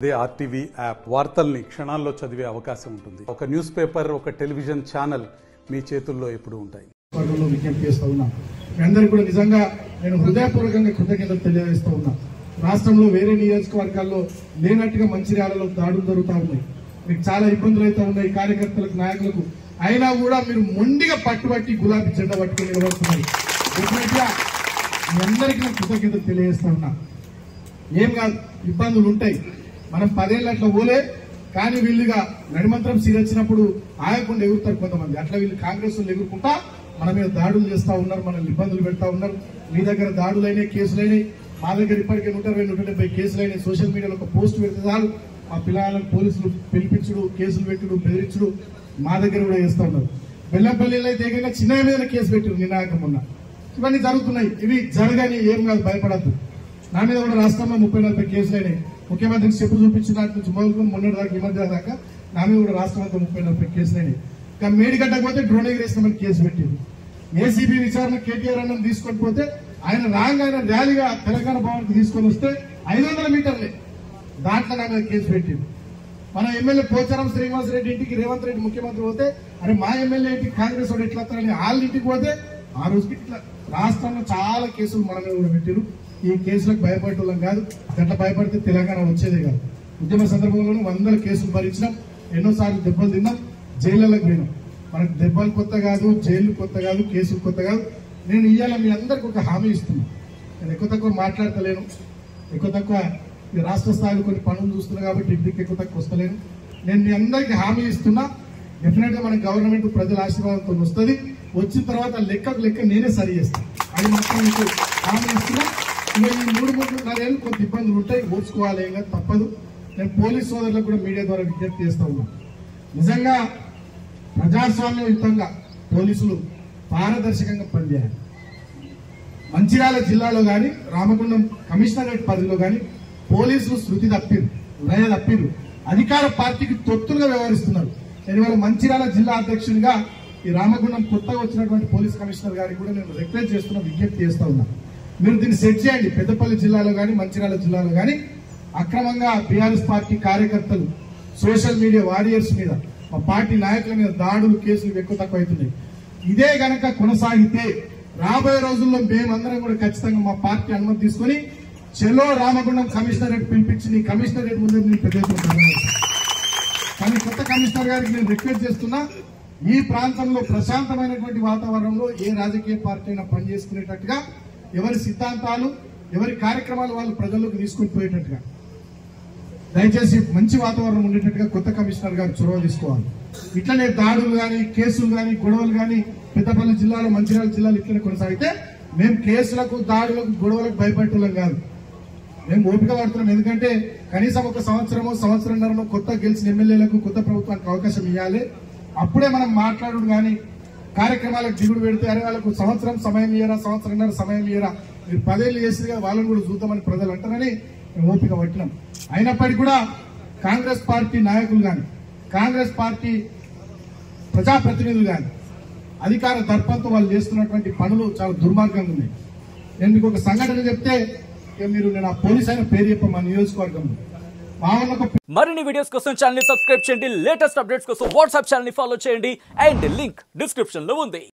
అదే RTV app వార్తల్ని క్షణాల్లో చదివే అవకాశం ఉంటుంది. ఒక న్యూస్ పేపర్, ఒక టెలివిజన్ ఛానల్ మీ చేతుల్లో ఎప్పుడూ ఉంటాయి. విజ్ఞప్తి చేస్తూ ఉన్నా. మీ అందరికీ కూడా నిజంగా నేను హృదయపూర్వకంగా కృతజ్ఞతలు తెలియజేస్తూ ఉన్నా. రాష్ట్రంలో వేరే నియోజకవర్గాల్లో లేనట్టుగా మంచిర్యాలలో దాడులు జరుగుతూ ఉన్నాయి. మీకు చాలా ఇబ్బందులు అయితే ఉన్నాయి కార్యకర్తలకు, నాయకులకు. అయినా కూడా మీరు మొండిగా పట్టుబట్టి గులాబీ జెండా పట్టుకుని నిలబడుతున్నారు. డెఫినెట్గా మీ అందరికీ నేను కృతజ్ఞతలు తెలియజేస్తూ ఉన్నా. ఏం కాదు, ఇబ్బందులు ఉంటాయి. మనం 10 ఏళ్ళు అట్లా పోలే, కానీ వీళ్ళుగా నడిమంత్రం సీరొచ్చినప్పుడు ఆయకుండా ఎగురుతారు కొంతమంది. అట్లా వీళ్ళు కాంగ్రెస్ వాళ్ళు ఎగురుకుంటా మన మీద దాడులు చేస్తా ఉన్నారు, మనల్ని ఇబ్బందులు పెడతా ఉన్నారు. మీ దగ్గర దాడులైనాయి, కేసులైనాయి. మా దగ్గర ఇప్పటికే 120-170 కేసులైనాయి. సోషల్ మీడియాలో ఒక పోస్ట్ పెడితే చాలు మా పిల్లలను పోలీసులు పిలిపించుడు, కేసులు పెట్టుడు, బెదిరించుడు మా దగ్గర కూడా చేస్తూ ఉన్నారు. బెల్లంపల్లిలో అయితే ఏకంగా చిన్న మీద కేసు పెట్టారు నినాయకం ఉన్న. ఇవన్నీ జరుగుతున్నాయి. ఇవి జరగని ఏం కాదు, భయపడద్దు. నా మీద కూడా రాష్ట్రంలో 30-40 కేసులైనాయి. ముఖ్యమంత్రికి చెప్పు చూపించిన నాటి నుంచి మొదలుకొని మొన్నటి దాకా, ఈ మధ్య దాకా నా మీద కూడా రాష్ట్రం అంతా 30-40 కేసులైనాయి. ఇంకా మేడిగడ్డకపోతే డ్రోన్ ఎగిరేసినామని కేసు పెట్టింది. ఏసీబీ విచారణ కేటీఆర్ అన్నం తీసుకొని పోతే ఆయన ఆయన ర్యాలీగా తెలంగాణ భవన్కి తీసుకొని వస్తే 500 మీటర్లే దాంట్లో నా మీద కేసు పెట్టింది. మన ఎమ్మెల్యే పోచారం శ్రీనివాసరెడ్డి ఇంటికి రేవంత్ రెడ్డి ముఖ్యమంత్రి పోతే, అరే మా ఎమ్మెల్యే ఇంటికి కాంగ్రెస్ వాడు ఎట్లా వస్తారని వాళ్ళ ఇంటికి పోతే ఆ రోజుకి ఇట్లా రాష్ట్రంలో చాలా కేసులు మన మీద కూడా పెట్టారు. ఈ కేసులకు భయపడటం కాదు, గట్ల భయపడితే తెలంగాణ వచ్చేదే కాదు. ఉద్యమ సందర్భంలోనూ 100 కేసులు భరించినాం, ఎన్నోసార్లు దెబ్బలు తిన్నాం, జైళ్ళకి పోయినాం. మనకు దెబ్బలు కొత్త కాదు, జైలు కొత్త కాదు, కేసులు కొత్త కాదు. నేను ఇవాళ మీ అందరికి ఒక హామీ ఇస్తున్నా. నేను ఎక్కువ తక్కువ మాట్లాడతలేను, ఎక్కువ తక్కువ ఈ రాష్ట్ర స్థాయిలో కొన్ని పనులు చూస్తున్నా కాబట్టి ఇంటికి ఎక్కువ తక్కువ వస్తలేను. నేను మీ అందరికి హామీ ఇస్తున్నా, డెఫినెట్ గా మన గవర్నమెంట్ ప్రజల ఆశీర్వాదంతో వస్తుంది. వచ్చిన తర్వాత లెక్క నేనే సరి చేస్తాను. అది మాత్రం మీకు హామీ ఇస్తున్నా. ఈ 3-3.5 ఏళ్ళు కొంత ఇబ్బందులు ఉంటాయి, ఓర్చుకోవాలి, ఏం కాదు, తప్పదు. నేను పోలీస్ సోదరులకు కూడా మీడియా ద్వారా విజ్ఞప్తి చేస్తా ఉన్నాను. నిజంగా ప్రజాస్వామ్యయుతంగా పోలీసులు పారదర్శకంగా పనిచేయాలి. మంచిర్యాల జిల్లాలో కానీ, రామగుండం కమిషనరేట్ పరిధిలో కానీ పోలీసులు శృతి తప్పిరు, లయ తప్పిరు, అధికార పార్టీకి తొత్తులుగా వ్యవహరిస్తున్నారు. నేను ఇవాళ మంచిర్యాల జిల్లా అధ్యక్షుడిగా ఈ రామగుండం కొత్తగా వచ్చినటువంటి పోలీస్ కమిషనర్ గారికి కూడా నేను రిక్వెస్ట్ చేస్తున్నా, విజ్ఞప్తి చేస్తా ఉన్నా. మీరు దీన్ని సెట్ చేయండి. పెద్దపల్లి జిల్లాలో కానీ, మంచిర్యాల జిల్లాలో కానీ అక్రమంగా బీఆర్ఎస్ పార్టీ కార్యకర్తలు, సోషల్ మీడియా వారియర్స్ మీద, మా పార్టీ నాయకుల మీద దాడులు, కేసులు ఎక్కువ తక్కువ అవుతున్నాయి. ఇదే గనక కొనసాగితే రాబోయే రోజుల్లో మేమందరం కూడా ఖచ్చితంగా మా పార్టీ అనుమతి తీసుకుని చెలో రామగుండం కమిషనరేట్ పిలిపించి కమిషనరేట్ ముందు నేను పెద్ద కానీ కొత్త కమిషనర్ గారికి నేను రిక్వెస్ట్ చేస్తున్నా, ఈ ప్రాంతంలో ప్రశాంతమైనటువంటి వాతావరణంలో ఏ రాజకీయ పార్టీ అయినా పనిచేసుకునేటట్టుగా, ఎవరి సిద్ధాంతాలు, ఎవరి కార్యక్రమాలు వాళ్ళు ప్రజల్లోకి తీసుకుని పోయేటట్టుగా దయచేసి మంచి వాతావరణం ఉండేటట్టుగా కొత్త కమిషనర్ గారు చొరవ తీసుకోవాలి. ఇట్లనే దాడులు కానీ, కేసులు కానీ, గొడవలు కానీ పెద్దపల్లి జిల్లాలో, మంచిర్యాల జిల్లాలో ఇట్లనే కొనసాగితే మేము కేసులకు, దాడులకు, గొడవలకు భయపడటం కాదు, మేము ఓపిక పడుతున్నాం. ఎందుకంటే కనీసం ఒక సంవత్సరంన్నరలో కొత్త గెలిచిన ఎమ్మెల్యేలకు, కొత్త ప్రభుత్వానికి అవకాశం ఇవ్వాలి. అప్పుడే మనం మాట్లాడు కానీ కార్యక్రమాలకు దిగుడు పెడితే అరే వాళ్ళకు సంవత్సరం సమయం ఇయ్యరా, సంవత్సరంన్నర సమయం ఇయ్యరా, మీరు 10 ఏళ్ళు చేసిగా వాళ్ళని కూడా చూద్దామని ప్రజలు అంటారని మేము ఓపిక పట్టినాం. అయినప్పటికీ కూడా కాంగ్రెస్ పార్టీ నాయకులు కానీ, కాంగ్రెస్ పార్టీ ప్రజాప్రతినిధులు కానీ అధికార దర్పంతో వాళ్ళు చేస్తున్నటువంటి పనులు చాలా దుర్మార్గంగా ఉన్నాయి. నేను మీకు ఒక సంఘటన చెప్తే మీరు నేను ఆ పోలీస్ అయిన పేరు చెప్ప మా నియోజకవర్గంలో మరిన్ని వీడియోస్ కోసం ఛానల్ ని సబ్స్క్రైబ్ చేయండి. లేటెస్ట్ అప్డేట్స్ కోసం వాట్సాప్ ఛానల్ ని ఫాలో చేయండి. అండ్ లింక్ డిస్క్రిప్షన్ లో ఉంది.